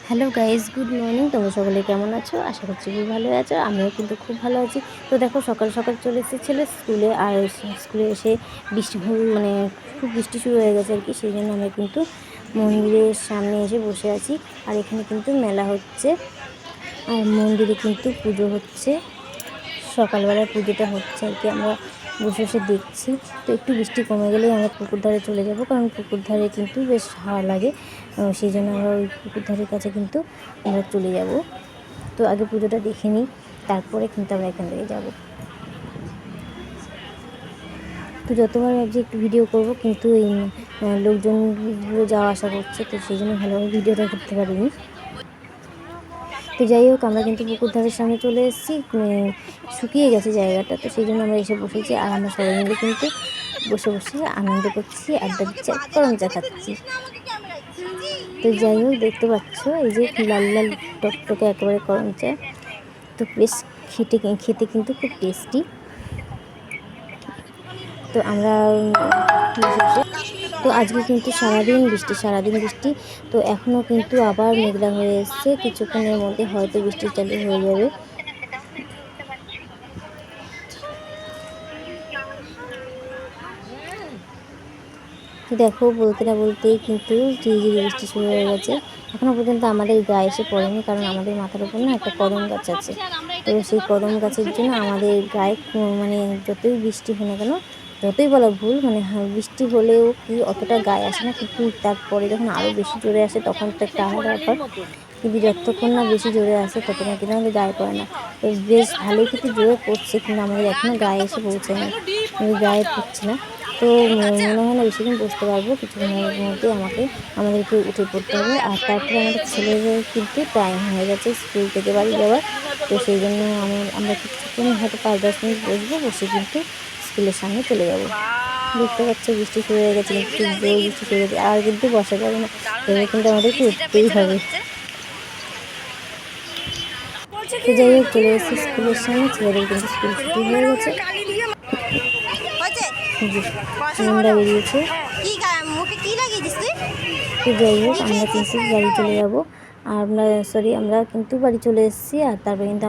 Hello guys, good morning. তোমরা সকলে কেমন আছো? আশা করছি খুব ভালো আছো। আমিও কিন্তু খুব ভালো আছি। তো দেখো, সকাল সকাল চলে এসেছিল স্কুলে, আর স্কুলে এসে বৃষ্টি মানে খুব বৃষ্টি শুরু হয়ে গেছে আর কি। সেই জন্য আমরা কিন্তু মন্দিরের সামনে এসে বসে আছি। আর এখানে কিন্তু মেলা হচ্ছে, আর মন্দিরে কিন্তু পুজো হচ্ছে। সকালবেলায় পুজোটা হচ্ছে আর কি, আমরা বসে বসে দেখছি। তো একটু বৃষ্টি কমে গেলেই আমরা পুকুর ধারে চলে যাব, কারণ পুকুর ধারে কিন্তু বেশ হাওয়া লাগে। সেই জন্য আমরা ওই পুকুর ধারের কাছে কিন্তু আমরা চলে যাব। তো আগে পুজোটা দেখে নিই, তারপরে কিন্তু আমরা এখান থেকে যাব। তো যতবার ভাবছি একটু ভিডিও করব, কিন্তু এই লোকজনগুলো যাওয়া আসা করছে, তো সেই জন্য ভালোভাবে ভিডিওটা করতে পারিনি। তো যাই হোক, আমরা কিন্তু পুকুর ধারের সামনে চলে এসেছি। শুকিয়ে গেছে জায়গাটা, তো সেই জন্য আমরা এসে বসেছি। আর আমরা সবাই মিলে কিন্তু বসে বসে আনন্দ করছি, আড্ডা দিচ্ছি, আর গরম চা খাচ্ছি। তো যাই হোক, দেখতে পাচ্ছ এই যে লাল লাল টকটকে একেবারে গরম চা। তো বেশ খেতে কিন্তু খুব টেস্টি। তো আমরা তো আজকে কিন্তু সারাদিন বৃষ্টি। তো এখনও কিন্তু আবার মেঘলা হয়ে এসছে, কিছুক্ষণের মধ্যে হয়তো বৃষ্টি চালু হয়ে যাবে। দেখো, বলতে না বলতেই কিন্তু ঝিরিঝিরি বৃষ্টি শুরু হয়ে গেছে। এখনও পর্যন্ত আমাদের গায়ে এসে পড়েনি, কারণ আমাদের মাথার উপর না একটা কদম গাছ আছে। তো সেই কদম গাছের জন্য আমাদের গায়ে মানে যতই বৃষ্টি হয় না কেন, যতই বলা ভুল, মানে বৃষ্টি হলেও কি অতটা গায়ে আসে না, কিন্তু তারপরে যখন আরও বেশি জোরে আসে তখন তো একটা আলাদা ব্যাপার। কিন্তু যতক্ষণ না বেশি জোরে আসে ততক্ষণ কিন্তু আমাদের গায়ে পড়ে না। তো বেশ ভালোই কিন্তু জোরে পড়ছে, কিন্তু আমাদের এখনও গায়ে এসে পৌঁছায়নি, আমাদের গায়ে পড়ছে না। তো মনে হয় না বেশিক্ষণ বসতে পারবো, কিছুক্ষণের মধ্যে আমাদেরকে উঠে পড়তে হবে। আর তারপরে আমাদের ছেলেদের কিন্তু টাইম হয়ে গেছে স্কুল থেকে বাড়ি যাওয়ার। তো সেই জন্য আমরা কিছুক্ষণ হয়তো 5-10 মিনিট বসে কিন্তু স্কুলের সামনে চলে যাব। দেখতে পাচ্ছ বৃষ্টি শুরু হয়ে গেছে, কিন্তু জোর বৃষ্টি শুরু হয়ে গেছে, আর কিন্তু বসা যাবে না, এবার কিন্তু আমাদেরকে উঠতেই হবে। তো যাই হোক, চলে এসেছি স্কুলের সামনে, ছেলেদের কিন্তু স্কুল ছুটি হয়ে গেছে। মুন্ডা বেরিয়েছে। তো যাই হোক, আমরা কিন্তু বাড়ি চলে যাব। আর আমরা কিন্তু বাড়ি চলে এসেছি। আর তারপরে কিন্তু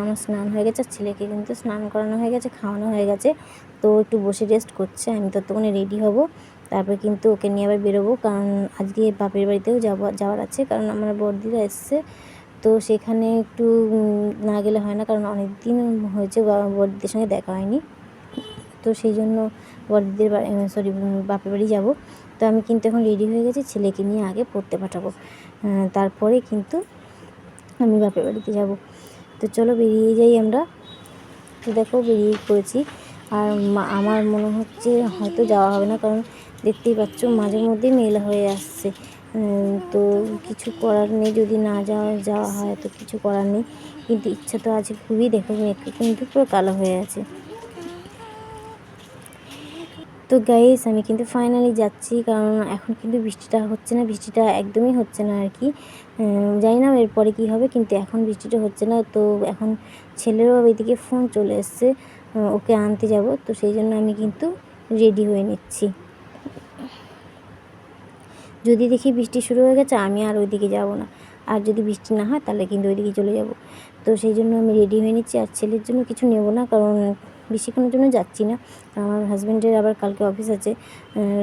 আমার স্নান হয়ে গেছে, ছেলেকে কিন্তু স্নান করানো হয়ে গেছে, খাওয়ানো হয়ে গেছে। তো একটু বসে রেস্ট করছে, আমি ততক্ষণে রেডি হব। তারপরে কিন্তু ওকে নিয়ে আবার বেরোবো, কারণ আজকে বাপের বাড়িতেও যাওয়ার আছে, কারণ আমার বড়দিরা এসছে। তো সেখানে একটু না গেলে হয় না, কারণ অনেক দিন হয়েছে বড়দিদের সঙ্গে দেখা হয়নি। তো সেই জন্য বড়দিদের বাপের বাড়ি যাব। তো আমি কিন্তু এখন রেডি হয়ে গেছি, ছেলেকে নিয়ে আগে পড়তে পাঠাবো, তারপরে কিন্তু আমি বাপের বাড়িতে যাব। তো চলো বেরিয়ে যাই আমরা। তো দেখো, বেরিয়ে পড়েছি। আর আমার মনে হচ্ছে হয়তো যাওয়া হবে না, কারণ দেখতেই পাচ্ছ মাঝে মধ্যেই মেঘলা হয়ে আসছে। তো কিছু করার নেই, যদি না যাওয়া হয় তো কিছু করার নেই, কিন্তু ইচ্ছা তো আছে খুবই। দেখো, মেঘ কিন্তু পুরো কালো হয়ে আছে। তো গাইস, আমি কিন্তু ফাইনালি যাচ্ছি, কারণ এখন কিন্তু বৃষ্টিটা একদমই হচ্ছে না আর কি। জানি না এরপরে কী হবে, কিন্তু এখন বৃষ্টিটা হচ্ছে না। তো এখন ছেলেরও ওইদিকে ফোন চলে এসছে, ওকে আনতে যাব। তো সেই জন্য আমি কিন্তু রেডি হয়ে নিচ্ছি। যদি দেখি বৃষ্টি শুরু হয়ে গেছে, আমি আর ওইদিকে যাব না। আর যদি বৃষ্টি না হয় তাহলে কিন্তু ওইদিকে চলে যাব। তো সেই জন্য আমি রেডি হয়ে নিচ্ছি। আর ছেলের জন্য কিছু নেব না, কারণ বেশিক্ষণের জন্য যাচ্ছি না। আমার হাজব্যান্ডের আবার কালকে অফিস আছে,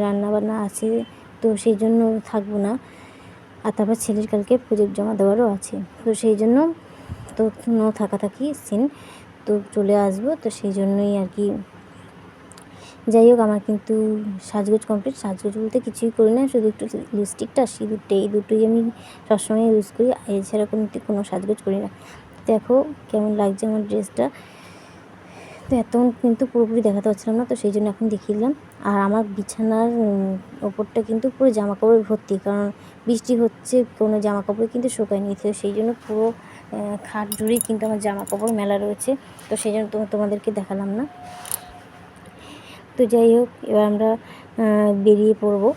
রান্নাবান্না আছে, তো সেই জন্য থাকবো না। আর তারপর ছেলের কালকে প্রজেক্ট জমা দেওয়ারও আছে, তো সেই জন্য তো থাকি সিন, তো চলে আসবো। তো সেই জন্যই আর কি। যাই হোক, আমার কিন্তু সাজগোজ কমপ্লিট। সাজগোজ বলতে কিছুই করি না, শুধু একটু লিপস্টিকটা, সিঁদুরটা, এই দুটোই আমি সবসময় ইউজ করি, এছাড়া কোনো সাজগোজ করি না। দেখো কেমন লাগছে আমার ড্রেসটা। তো এতক্ষণ কিন্তু পুরোপুরি দেখাতে পারছিলাম না, তো সেই জন্য এখন দেখিয়ে দিলাম। আর আমার বিছানার ওপরটা কিন্তু পুরো জামাকাপড়ে ভর্তি, কারণ বৃষ্টি হচ্ছে, কোনো জামাকাপড় কিন্তু শুকায়নি। তো সেই জন্য পুরো খাট জুড়েই কিন্তু আমার জামাকাপড় মেলা রয়েছে। তো সেই জন্য তোমাদেরকে দেখালাম না। তো যাই হোক, এবার আমরা বেরিয়ে পড়বো।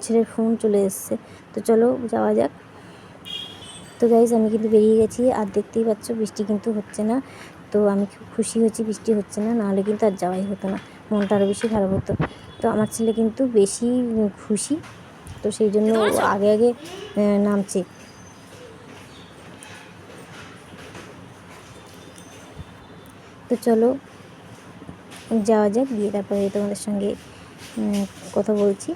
ছেলের ফোন চলে এসছে, তো চলো যাওয়া যাক। তো গাইজ, আমি কিন্তু বেরিয়ে গেছি। আর দেখতেই পাচ্ছ বৃষ্টি কিন্তু হচ্ছে না। তো আমি খুব খুশি হয়েছি বৃষ্টি হচ্ছে না, নাহলে কিন্তু আর যাওয়াই হতো না, মনটা আরও বেশি খারাপ হতো। তো আমার ছেলে কিন্তু বেশি খুশি, তো সেই জন্য আগে নামছে। তো চলো যাওয়া যাক, গিয়ে তারপরে তোমাদের সঙ্গে কথা বলছি।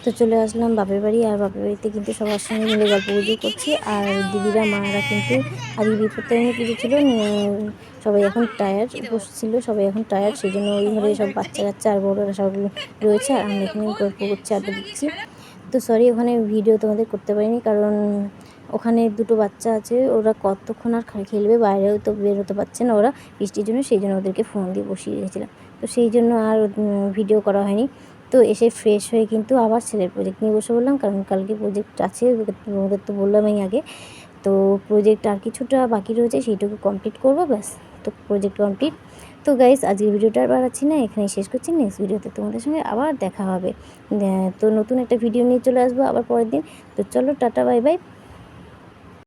তো চলে আসলাম বাপের বাড়ি, আর বাপের বাড়িতে কিন্তু সবার সঙ্গে মিলে গল্প গুজব করছি। আর দিদিরা মারা কিন্তু আজকে বিপত্তারিণী পুজো ছিল, সবাই এখন টায়ার্ড, উপোস ছিল, সবাই এখন টায়ার্ড, সেই জন্য ওই ঘরে সব বাচ্চা কাচ্চা আর বড়রা সব রয়েছে, আর আমরা এখানে গল্প করছি, আড্ডা দিচ্ছি। তো সরি ওখানে ভিডিও তোমাদের করতে পারিনি, কারণ ওখানে দুটো বাচ্চা আছে, ওরা কতক্ষণ আর খেলবে, বাইরেও তো বেরোতে পারছে না ওরা বৃষ্টির জন্য, সেই জন্য ওদেরকে ফোন দিয়ে বসিয়ে রেখেছিলাম। তো সেই জন্য আর ভিডিও করা হয়নি। তো এসে ফ্রেশ হয়ে কিন্তু আবার ছেলের প্রজেক্ট নিয়ে বসে বললাম, কারণ কালকে প্রজেক্ট আছে, ওদের তো বললামই আগে। তো প্রজেক্ট আর কিছুটা বাকি রয়েছে, সেইটুকু কমপ্লিট করবো, ব্যাস। তো প্রজেক্ট কমপ্লিট। তো গাইস আজকের ভিডিওটা আর বাড়াচ্ছি না, এখানেই শেষ করছি। নেক্সট ভিডিওতে তোমাদের সঙ্গে আবার দেখা হবে। তো নতুন একটা ভিডিও নিয়ে চলে আসবো আবার পরের দিন। তো চলো টাটা, বাই বাই।